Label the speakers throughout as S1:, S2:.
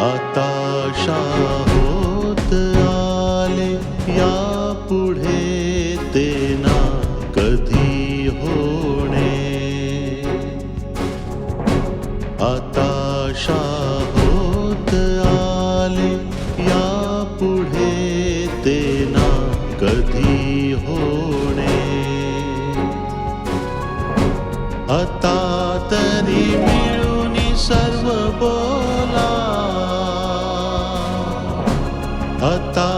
S1: आता होत आले या पुढे ते ना कधी होणे. आता होत आले या पुढे ते ना कधी होणे. आता तरी मिळून सर्व बोला. आता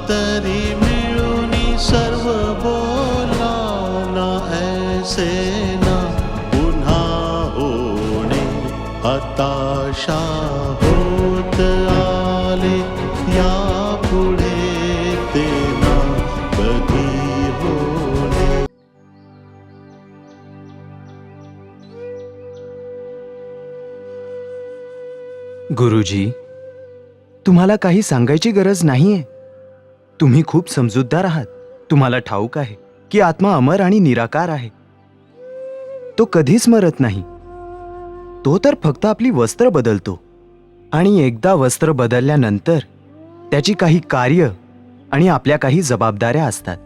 S1: तरी मिळून सर्व बोला ना ऐसे ना पुन्हा होणे. हताशा होत आले या पुढे ते ना कधी होणे.
S2: गुरुजी, तुम्हाला काही सांगायची गरज नाहीये. तुम्ही खूप समजूतदार आहात. तुम्हाला ठाऊक आहे की आत्मा अमर आणि निराकार आहे. तो कधीच मरत नाही. तो तर फक्त आपली वस्त्र बदलतो आणि एकदा वस्त्र बदलल्यानंतर त्याची काही कार्य आणि आपल्या काही जबाबदाऱ्या असतात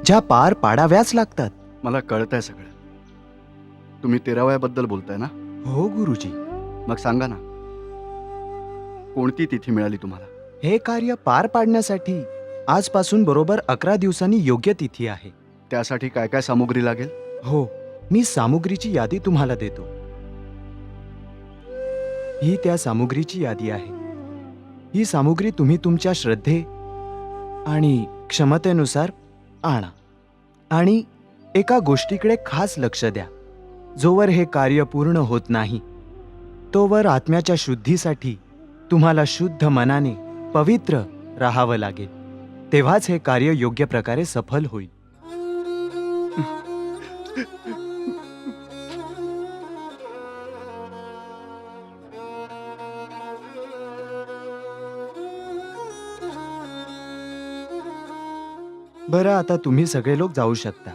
S2: ज्या पार पाडाव्याच लागतात.
S3: मला कळतंय सगळं. तुम्ही 13व्याबद्दल बोलताय ना?
S2: हो गुरुजी.
S3: मग सांगा ना, कोणती तिथी मिळाली तुम्हाला?
S2: हे कार्य पार पाडण्यासाठी आजपासून बरोबर 11 दिवसांनी योग्य तिथी आहे.
S3: त्यासाठी काय काय सामुग्री लागेल?
S2: हो, मी सामुग्रीची यादी तुम्हाला देतो. ही त्या सामुग्रीची यादी आहे. ही सामुग्री तुम्ही तुमच्या श्रद्धे आणि क्षमतेनुसार आणा आणि एका गोष्टीकडे खास लक्ष द्या. जोवर हे कार्य पूर्ण होत नाही तोवर आत्म्याच्या शुद्धीसाठी तुम्हाला शुद्ध मनाने पवित्र राहावं लागेल. तेव्हाच हे कार्य योग्य प्रकारे सफल होईल. बरं, आता तुम्ही सगळे लोक जाऊ शकता.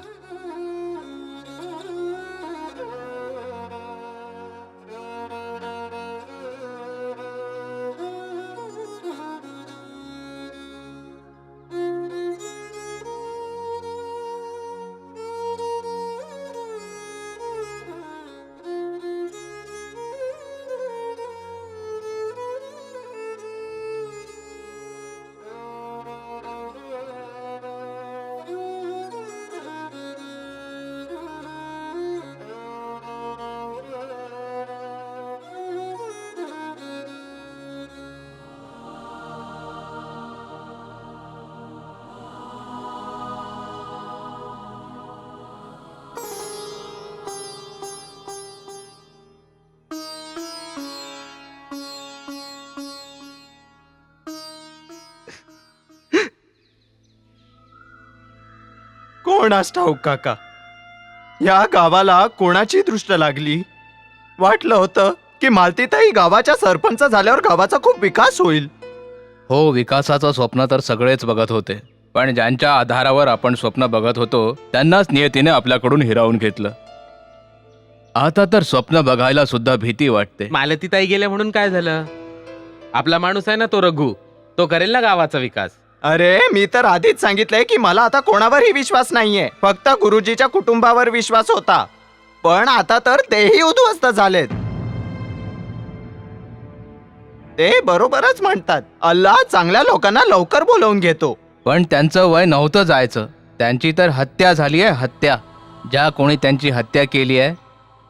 S2: कोणास ठाऊक काका, या गावाला कोणाची दृष्ट लागली. वाटलं होतं की मालतीताई गावाच्या सरपंच झाल्यावर गावाचा खूप विकास होईल.
S4: हो, विकासाचं स्वप्न तर सगळेच बघत होते, पण ज्यांच्या आधारावर आपण स्वप्न बघत होतो त्यांनाच नियतीने आपल्याकडून हिरावून घेतलं. आता तर स्वप्न बघायला सुद्धा भीती वाटते.
S5: मालतीताई गेल्या म्हणून काय झालं? आपला माणूस आहे ना तो रघु, तो करेल ना गावाचा विकास.
S2: अरे, मी तर आधीच सांगितलंय की मला आता कोणावरही विश्वास नाहीये. फक्त गुरुजीच्या कुटुंबावर विश्वास होता, पण आता तर तेही उद्ध्वस्त झालेत. ते बरोबरच म्हणतात, अल्लाह चांगल्या लोकांना लवकर बोलवून घेतो.
S4: पण त्यांचं वय नव्हतं जायचं. त्यांची तर हत्या झाली आहे, हत्या. ज्या कोणी त्यांची हत्या केली आहे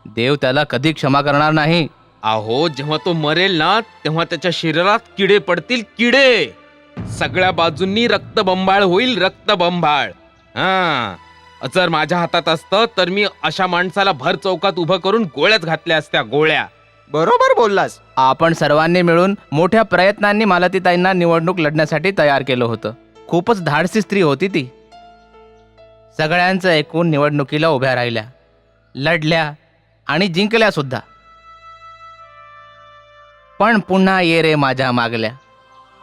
S4: देव त्याला कधी क्षमा करणार नाही.
S5: अहो, जेव्हा तो मरेल ना तेव्हा त्याच्या शरीरात किडे पडतील, किडे. सगळ्या बाजूंनी रक्तबंबाळ होईल, रक्तबंबाळ. जर माझ्या हातात असतं तर मी अशा माणसाला भर चौकात उभं करून गोळ्याच घातल्या असत्या, गोळ्या.
S2: बरोबर बोललास.
S4: आपण सर्वांनी मिळून मोठ्या प्रयत्नांनी मालतीताईंना निवडणूक लढण्यासाठी तयार केलं होतं. खूपच धाडसी स्त्री होती ती. सगळ्यांचं ऐकून निवडणुकीला उभ्या राहिल्या. लढल्या आणि जिंकल्या सुद्धा. पण पुन्हा ये रे माझ्या मागल्या,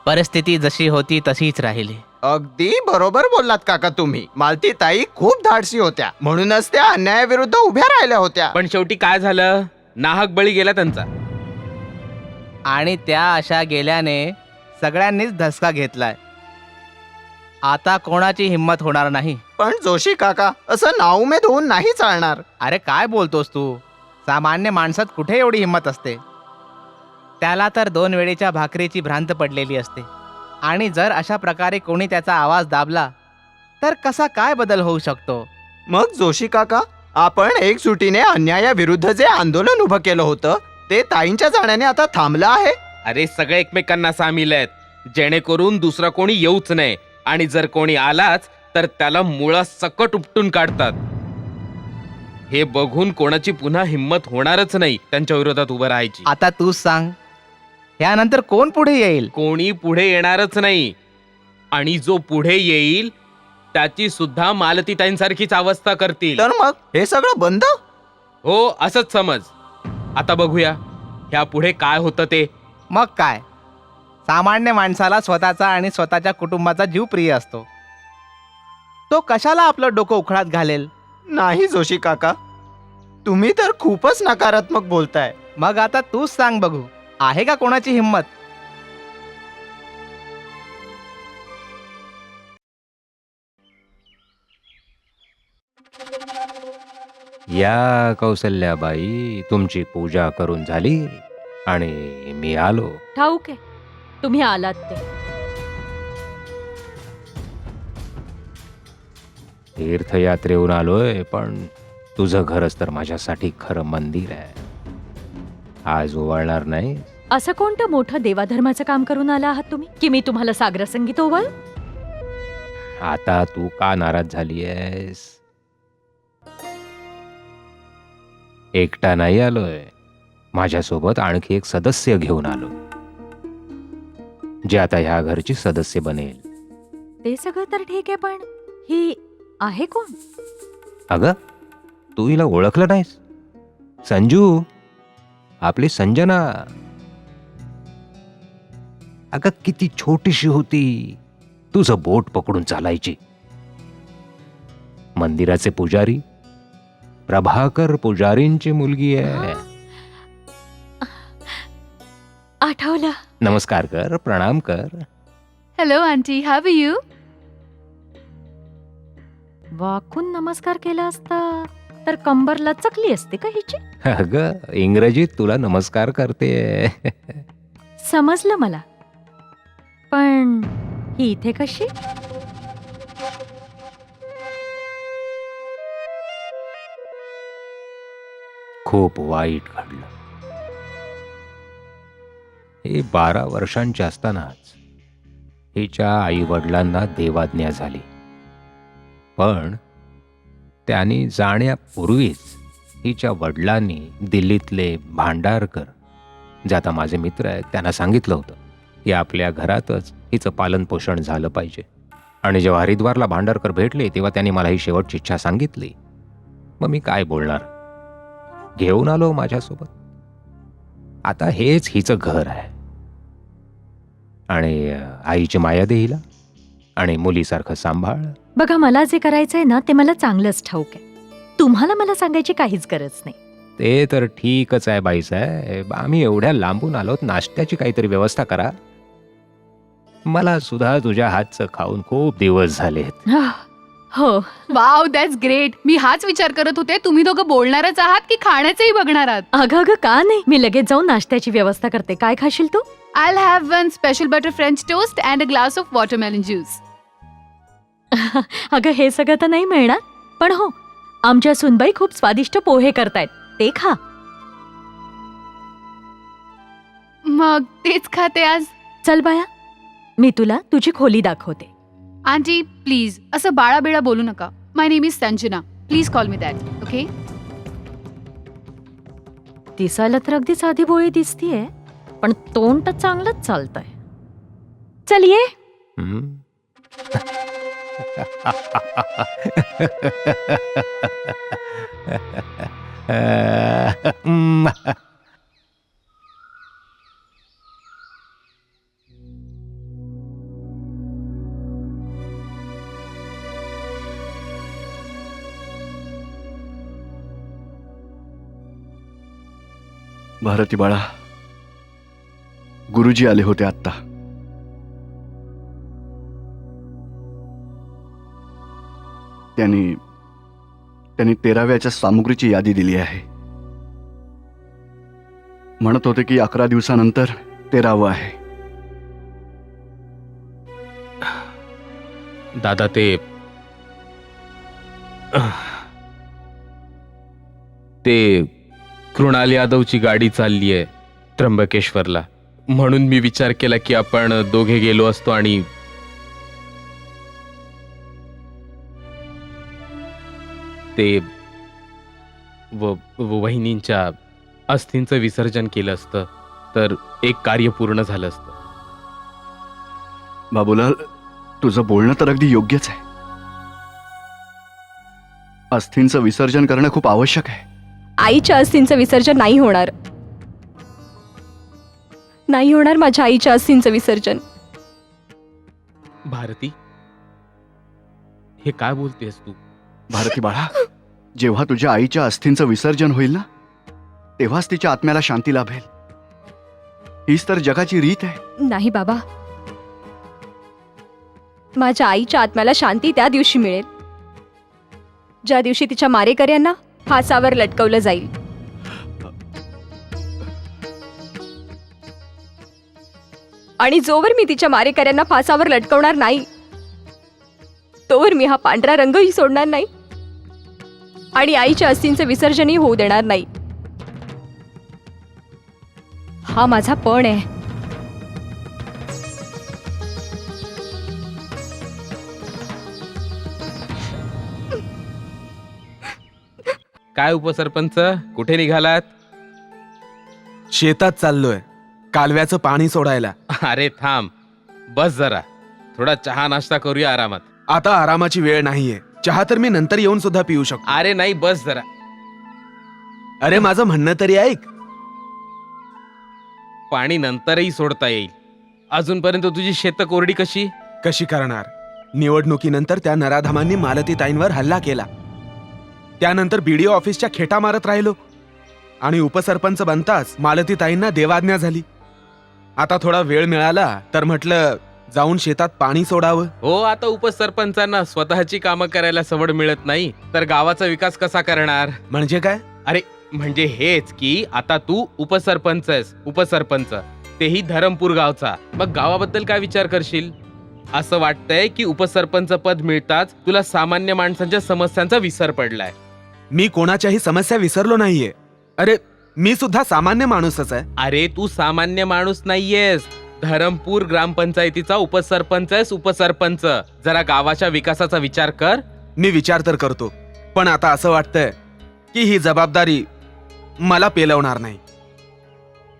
S4: परिस्थिती जशी होती तशीच राहिली.
S2: अगदी बरोबर बोललात काका तुम्ही. मालतीताई खूप धाडसी होत्या, म्हणूनच त्या अन्यायाविरुद्ध उभ्या राहिल्या होत्या.
S5: पण शेवटी काय झालं, नाहक बळी गेला त्यांचा.
S4: आणि त्या अशा गेल्याने सगळ्यांनीच धसका घेतलाय. आता कोणाची हिंमत होणार नाही.
S2: पण जोशी काका, असं नाउमेद होऊन नाही चालणार.
S4: अरे काय बोलतोस तू? सामान्य माणसात कुठे एवढी हिंमत असते? त्याला तर 2 वेळेच्या भाकरीची भ्रांत पडलेली असते. आणि जर अशा प्रकारे कोणी त्याचा आवाज दाबला तर कसा काय बदल होऊ शकतो?
S2: मग जोशी काका, आपण एकजुटीने अन्यायाविरुद्ध जे आंदोलन उभं केलं होतं ते ताईंच्या जाण्याने आता थांबलं आहे.
S5: अरे सगळे एकमेकांना सामील आहेत, जेणेकरून दुसरा कोणी येऊच नाही. आणि जर कोणी आलाच तर त्याला मुळासकट उपटून काढतात. हे बघून कोणाची पुन्हा हिंमत होणारच नाही त्यांच्या विरोधात उभं राहायची.
S4: आता तूच सांग, यानंतर कोण पुढे येईल?
S5: कोणी पुढे येणारच नाही. आणि जो पुढे येईल त्याची सुद्धा मालतीताईंसारखीच अवस्था करतील.
S2: तर मग हे सगळं बंद?
S5: हो, असंच समज. आता बघूया ह्या पुढे काय होतं ते.
S4: मग काय, सामान्य माणसाला स्वतःचा आणि स्वतःच्या कुटुंबाचा जीव प्रिय असतो. तो कशाला आपलं डोकं उखळात घालेल?
S2: नाही जोशी काका, तुम्ही तर खूपच नकारात्मक बोलताय.
S4: मग आता तूच सांग बघू, आहे का कोणाची हिंमत?
S6: या कौसल्याबाई, तुमची पूजा करून झाली आणि मी आलो.
S7: ठाऊक आहे, तुम्ही आलात ते.
S6: तीर्थयात्रेहून आलोय, पण तुझं घरच तर माझ्यासाठी खरं मंदिर आहे. आज ओवाळणार नाही?
S7: असं कोणतं मोठं देवाधर्माचं काम करून आला आहात तुम्ही की मी तुम्हाला सागर संगीत ओवाळ?
S6: आता तू का नाराज झाली आहेस? एकटा नाही आलोय, माझ्यासोबत आणखी एक सदस्य घेऊन आलो, जे आता ह्या घरची सदस्य बनेल.
S7: ते सगळं तर ठीक आहे, पण ही आहे कोण?
S6: अगं, तू हिला ओळखलं नाहीस? संजू, आपली संजना. अगं, किती छोटीशी होती, तुझं बोट पकडून चालायची. मंदिराचे पुजारी प्रभाकर पुजारींची मुलगी आहे.
S7: आठवलं.
S6: नमस्कार कर, प्रणाम कर.
S7: Hello aunty, how are you? वाकून नमस्कार केला असता तर कंबरला चकली असते का हिची?
S6: अगं, इंग्रजीत तुला नमस्कार करते.
S7: समजलं मला, पण ही इथे कशी?
S6: खूप वाईट घडलं. हे 12 वर्षांचे असतानाच हिच्या आई वडिलांना देवाज्ञा झाली. पण त्यांनी जाण्यापूर्वीच हिच्या वडिलांनी दिल्लीतले भांडारकर, जे आता माझे मित्र आहेत, त्यांना सांगितलं होतं की आपल्या घरातच हिचं पालन पोषण झालं पाहिजे. आणि जेव्हा हरिद्वारला भांडारकर भेटले तेव्हा त्यांनी मला ही शेवटची इच्छा सांगितली. मग मी काय बोलणार? घेऊन आलो माझ्यासोबत. आता हेच हिचं घर आहे. आणि आईची माया दे हिला, आणि मुलीसारखं सांभाळ.
S7: बघा, मला जे करायचंय ना ते मला चांगलंच ठाऊक आहे. तुम्हाला मला सांगायची काहीच गरज नाही.
S6: ते तर ठीकच आहे बाईसाहेब, आम्ही एवढ्या लांबून आलोत, नाश्त्याची काहीतरी व्यवस्था करा. मला सुद्धा तुझ्या हातचं खाऊन खूप दिवस झालेत.
S7: हो,
S8: वाव, दॅट्स ग्रेट. मी हाच विचार करत होते, तुम्ही दोघं बोलणारच आहात की खाण्याचंही बघणार आहात.
S7: अगं का नाही, मी लगेच जाऊन नाश्त्याची व्यवस्था करते. काय खाशील तू?
S8: I'll have one special butter French toast and a glass of watermelon juice.
S7: अगं, हे सगळं तर नाही मिळणार, पण हो, आमच्या सुनबाई खूप स्वादिष्ट पोहे करतायत, ते खा.
S8: मग तेच खाते आज.
S7: चल बाया, मी तुला तुझी खोली दाखवते.
S8: आंटी प्लीज असं बाळाबिळा बोलू नका. My name is Sanjana. Please call me that, okay?
S7: दिसायला तर अगदी साधी बोळी दिसतीये, पण तोंड तर चांगलंच चालतंय. चल ये.
S6: हम्म.
S3: भारती बाळा, गुरुजी आले होते आत्ता. त्यांनी 13व्याच्या सामुग्रीची यादी दिली आहे. म्हणत होते की 11 दिवसानंतर 13वं आहे.
S5: दादा ते कृणाल यादवची गाडी चालली आहे त्र्यंबकेश्वरला, म्हणून मी विचार केला की आपण दोघे गेलो असतो आणि ते वहिनींच्या अस्थींचं विसर्जन केलं असतं तर एक कार्य पूर्ण झालं असतं.
S3: बाबूलाल, तुझं बोलणं तर अगदी योग्यच आहे. अस्थींचं विसर्जन करणं खूप आवश्यक आहे.
S9: आईच्या अस्थींचं विसर्जन नाही होणार. नाही होणार माझ्या आईच्या अस्थींचं विसर्जन.
S5: भारती, हे काय बोलतेस तू?
S3: भारती बाळा, जेव्हा तुझ्या आईच्या अस्थींचं विसर्जन होईल ना, तेव्हाच तिच्या आत्म्याला शांती लाभेल. हीच तर जगाची रीत आहे.
S9: नाही बाबा, माझ्या आईच्या आत्म्याला शांती त्या दिवशी मिळेल ज्या दिवशी तिच्या मारेकऱ्यांना फासावर लटकवलं जाईल. आणि जोवर मी तिच्या मारेकऱ्यांना फासावर लटकवणार नाही तोवर मी हा पांढरा रंगही सोडणार नाही आणि आईच्या अस्थींचं विसर्जनही होऊ देणार नाही. हा माझा पण आहे.
S5: काय उपसरपंच, कुठे निघालात?
S2: शेतात चाललोय कालव्याचं पाणी सोडायला.
S5: अरे थांब, बस जरा, थोडा चहा नाश्ता करूया आरामात.
S2: आता आरामाची वेळ नाहीये. चहा तर मी नंतर येऊन सुद्धा पिऊ शकतो.
S5: अरे नाही, बस जरा.
S2: अरे माझं म्हणणं तरी ऐक.
S5: पाणी नंतरही सोडता येईल. अजूनपर्यंत तुझी शेतं कोरडी कशी?
S2: कशी करणार? निवडणुकीनंतर त्या नराधामांनी मालतीताईंवर हल्ला केला. त्यानंतर बीडीओ ऑफिसच्या खेटा मारत राहिलो आणि उपसरपंच बनताच मालतीताईंना देवाज्ञा झाली. आता थोडा वेळ मिळाला तर म्हटलं जाऊन शेतात पाणी सोडावं.
S5: हो, आता उपसरपंचांना स्वतःची कामं करायला सवड मिळत नाही तर गावाचा विकास कसा करणार?
S2: म्हणजे काय?
S5: अरे म्हणजे हेच की आता तू उपसरपंच आहेस, उपसरपंच, तेही धरमपूर गावचा. मग गावाबद्दल काय विचार करशील? असं वाटतंय की उपसरपंच पद मिळताच तुला सामान्य माणसांच्या समस्यांचा विसर पडलाय.
S2: मी कोणाच्याही समस्या विसरलो नाहीये. अरे मी सुद्धा सामान्य माणूसच आहे.
S5: अरे तू सामान्य माणूस नाहीयेस, धरमपूर ग्रामपंचायतीचा उपसरपंच आहेस. उपसरपंच, जरा गावाच्या विकासाचा विचार कर.
S2: मी विचार तर करतो, पण आता असं वाटतंय की ही जबाबदारी मला पेलवणार नाही.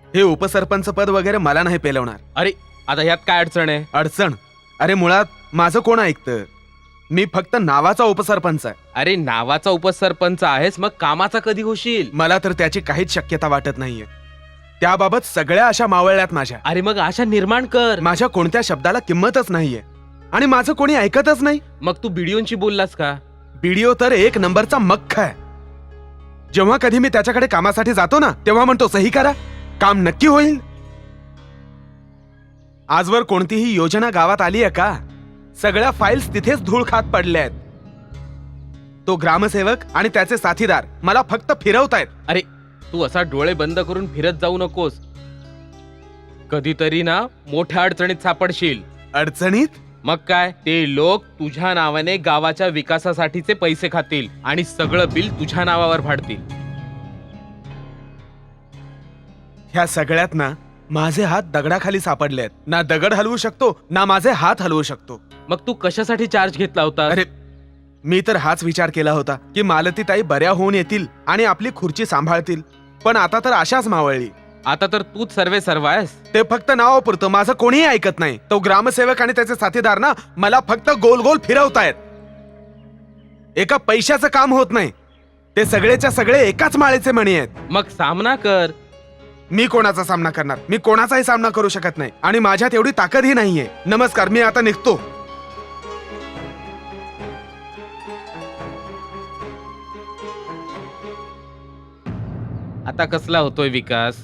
S2: हे उपसरपंच पद वगैरे मला नाही पेलवणार.
S5: अरे आता ह्यात काय अडचण आहे?
S2: अडचण? अरे मुळात माझं कोण ऐकतं? मी फक्त नावाचा उपसरपंच आहे.
S5: अरे नावाचा उपसरपंच आहेस, मग कामाचा कधी होशील?
S2: मला तर त्याची काहीच शक्यता वाटत नाहीये. त्याबाबत सगळ्या आशा मावळल्यात माझ्या.
S5: अरे मग आशा निर्माण कर.
S2: माझ्या कोणत्या शब्दाला किंमतच नाहीये आणि माझं कोणी ऐकतच नाही.
S5: मग तू बीडीओंशी बोललास का?
S2: बीडीओ तर एक नंबरचा मक्ख आहे. जेव्हा कधी मी त्याच्याकडे कामासाठी जातो ना, तेव्हा म्हणतो सही करा, काम नक्की होईल. आजवर कोणतीही योजना गावात आली आहे का? सगळ्या फाईल्स तिथेच धूळ खात पडल्या आहेत. तो ग्रामसेवक आणि त्याचे साथीदार मला फक्त फिरवतायत.
S5: अरे तू असा डोळे बंद करून फिरत जाऊ नकोस. कधीतरी ना मोठ्या अडचणीत सापडशील.
S2: अडचणीत?
S5: मग काय, ते लोक तुझ्या नावाने गावाच्या विकासासाठीचे पैसे खातील आणि सगळं बिल तुझ्या नावावर फाडतील.
S2: ह्या सगळ्यात ना माझे हात दगडाखाली सापडलेत. ना दगड हलवू शकतो ना माझे हात हलवू शकतो.
S5: मग तू कशासाठी चार्ज घेतला होता?
S2: अरे मी तर हाच विचार केला होता की मालतीताई बऱ्या होऊन येतील आणि आपली खुर्ची सांभाळतील, पण आता तर आशाच मावळली.
S5: आता तर तूच सर्वे सर्व आहेस.
S2: ते फक्त नावापुरतं, माझं कोणीही ऐकत नाही. तो ग्रामसेवक आणि त्याचे साथीदार ना मला फक्त गोल गोल फिरवतायत. एका पैशाचं काम होत नाही.
S10: ते सगळेच्या सगळे एकाच माळेचे मणी आहेत.
S5: मग सामना कर.
S10: मी कोणाचा सामना करणार? मी कोणाचाही सामना करू शकत नाही आणि माझ्यात एवढी ताकदही नाहीये. नमस्कार, मी आता निघतो.
S5: आता कसला होतोय विकास?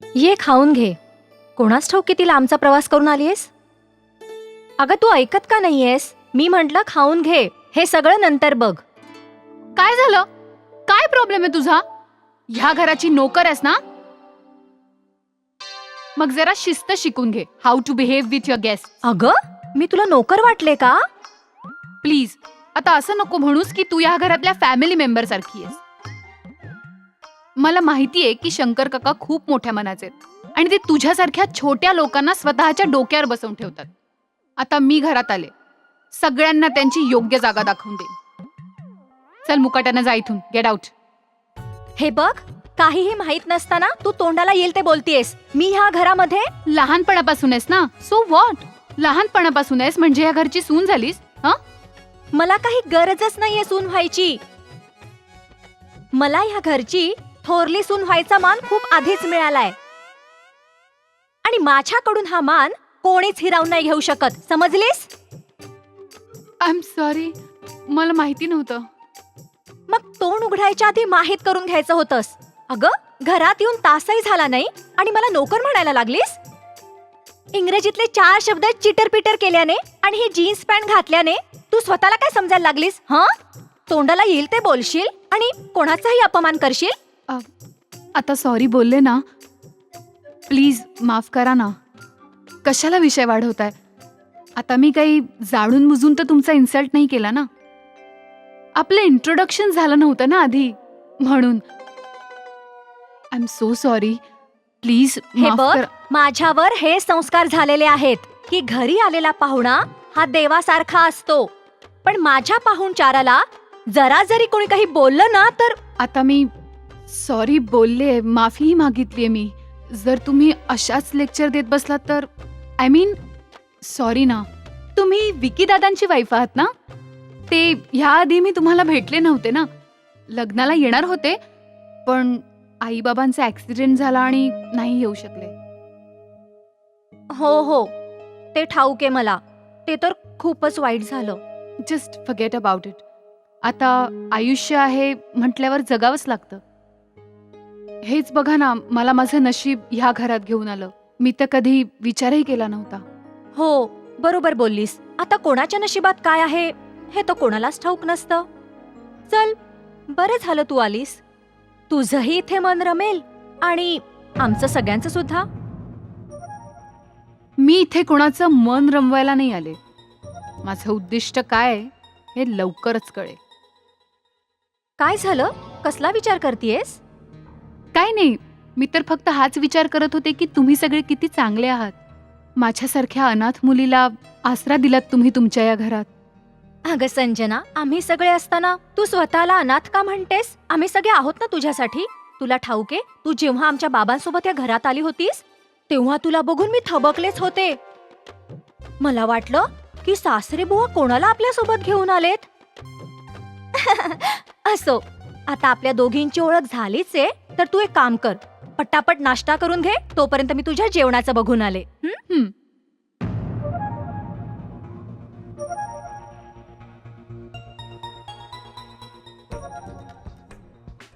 S9: ये खाऊन घे. कोणास ठाऊक किती लांबचा प्रवास करून आलीयस. अगं तू ऐकत का नाहीयेस? मी म्हंटल खाऊन घे. हे सगळं नंतर बघ.
S8: काय झालं? काय प्रॉब्लेम आहे तुझा? ह्या घराची नोकर आहेस ना? मग जरा शिस्त शिकून घे. How to behave with your guest.
S9: अगं मी तुला नोकर वाटले का?
S8: प्लीज आता असं नको म्हणूस की तू या घरातल्या फॅमिली मेंबर सारखी आहेस. मला माहितीये की शंकर काका खूप मोठ्या मनाचे आहेत आणि ते तुझ्यासारख्या छोट्या लोकांना स्वतःच्या डोक्यावर बसवून ठेवतात. आता मी घरात आले, सगळ्यांना त्यांची योग्य जागा दाखवून दे. चल मुकाट्यानं जा इथून. Get out.
S9: हे बघ, काहीही माहित नसताना तू तोंडाला येईल ते बोलतीयस. मी ह्या घरामध्ये
S8: लहानपणापासून आहेस ना, सो व्हॉट? लहानपणापासून आहेस म्हणजे या घरची सून झालीस?
S9: मला काही गरजच नाहीये सून व्हायची. मला ह्या घरची थोरली सून व्हायचा मान खूप आधीच मिळालाय आणि माझ्याकडून हा मान कोणीच हिरावून नाही घेऊ शकत. समजलीस?
S8: आय एम सॉरी, मला माहिती नव्हतं.
S9: मग तोंड उघडायच्या आधी माहित करून घ्यायचं होतंस. अगं घरात येऊन तासही झाला नाही आणि मला नोकर म्हणायला लागलीस. इंग्रजीतले 4 शब्द चिटरपिटर केल्याने आणि ही जीन्स पॅन्ट घातल्याने तू स्वतःला काय समजायला लागलीस? तोंडाला येईल ते बोलशील आणि कोणाचाही अपमान करशील.
S8: आता सॉरी बोलले ना, प्लीज माफ करा ना. कशाला विषय वाढवताय? आता मी काही जाणून बुजून तर तुमचा इन्सल्ट नाही केला ना. आपलं इंट्रोडक्शन झालं नव्हतं ना आधी, म्हणून. I am so sorry. Please
S9: हे
S8: माफ
S9: बघ,
S8: करा.
S9: माझ्यावर हे संस्कार झालेले आहेत की घरी आलेला पाहुणा हा देवासारखा असतो. पण माझ्या पाहुणचाराला जरा जरी कोणी काही बोललं ना तर
S8: आता मी सॉरी बोलले, माफीही मागितलीये मी. जर तुम्ही अशाच लेक्चर देत बसलात तर आय मीन सॉरी ना. तुम्ही विकी दादांची वाईफ आहात ना? ते ह्या आधी मी तुम्हाला भेटले नव्हते ना. लग्नाला येणार होते पण आई बाबांचा ऍक्सिडेंट झाला आणि नाही येऊ शकले.
S9: हो हो, ते ठाऊक आहे मला. ते तर खूपच वाईट झालं.
S8: Just forget about it. आता आयुष्य आहे म्हटल्यावर जगावंच लागतं. हेच बघा ना, मला माझं नशीब ह्या घरात घेऊन आलं. मी तर कधी विचारही केला नव्हता.
S9: हो बरोबर बोललीस. आता कोणाच्या नशिबात काय आहे हे तर कोणालाच ठाऊक नसतं. चल बरं झालं तू आलीस. तुझंही इथे मन रमेल आणि आमचं सगळ्यांचं सुद्धा.
S8: मी इथे कोणाचं मन रमवायला नाही आले. माझं उद्दिष्ट काय आहे हे लवकरच कळेल.
S9: काय झालं? कसला विचार करतेयस?
S8: काय नाही, मी तर फक्त हाच विचार करत होते की तुम्ही सगळे किती चांगले आहात. माझ्यासारख्या अनाथ मुलीला आसरा दिलात तुम्ही तुमच्या या घरात.
S9: अगं संजना, आम्ही सगळे असताना तू स्वतःला अनाथ का म्हणतेस? आम्ही सगळे आहोत ना तुझ्यासाठी. तुला ठाऊक आहे, तू जेव्हा आमच्या बाबांसोबत या घरात आली होतीस तेव्हा तुला बघून मी थबकलेच होते. मला वाटलं की सासरे बुवा कोणाला आपल्या सोबत घेऊन आलेत. असो, आता आपल्या दोघींची ओळख झालीच आहे तर तू एक काम कर, पटापट नाश्ता करून घे. तोपर्यंत मी तुझ्या जेवणाचं बघून आले.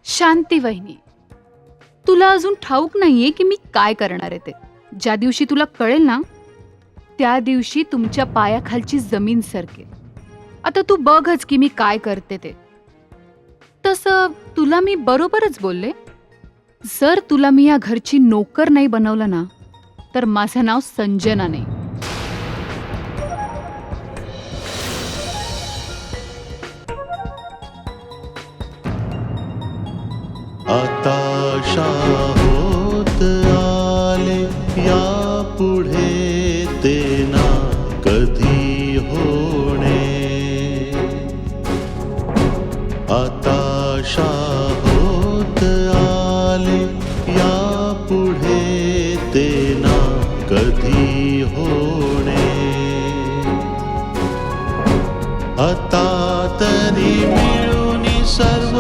S8: शांती वहिनी, तुला अजून ठाऊक नाहीये की मी काय करणार आहे ते. ज्या दिवशी तुला कळेल ना त्या दिवशी तुमच्या पायाखालची जमीन सरकेल. आता तू बघच की मी काय करते ते. तसं तुला मी बरोबरच बोलले. जर तुला मी या घरची नोकर नाही बनवलं ना तर माझं नाव संजना नाही.
S1: आता होत आले या पुढे ते ना कधी होणे. ते ना कधी होणे. आता तरी मिळून सर्व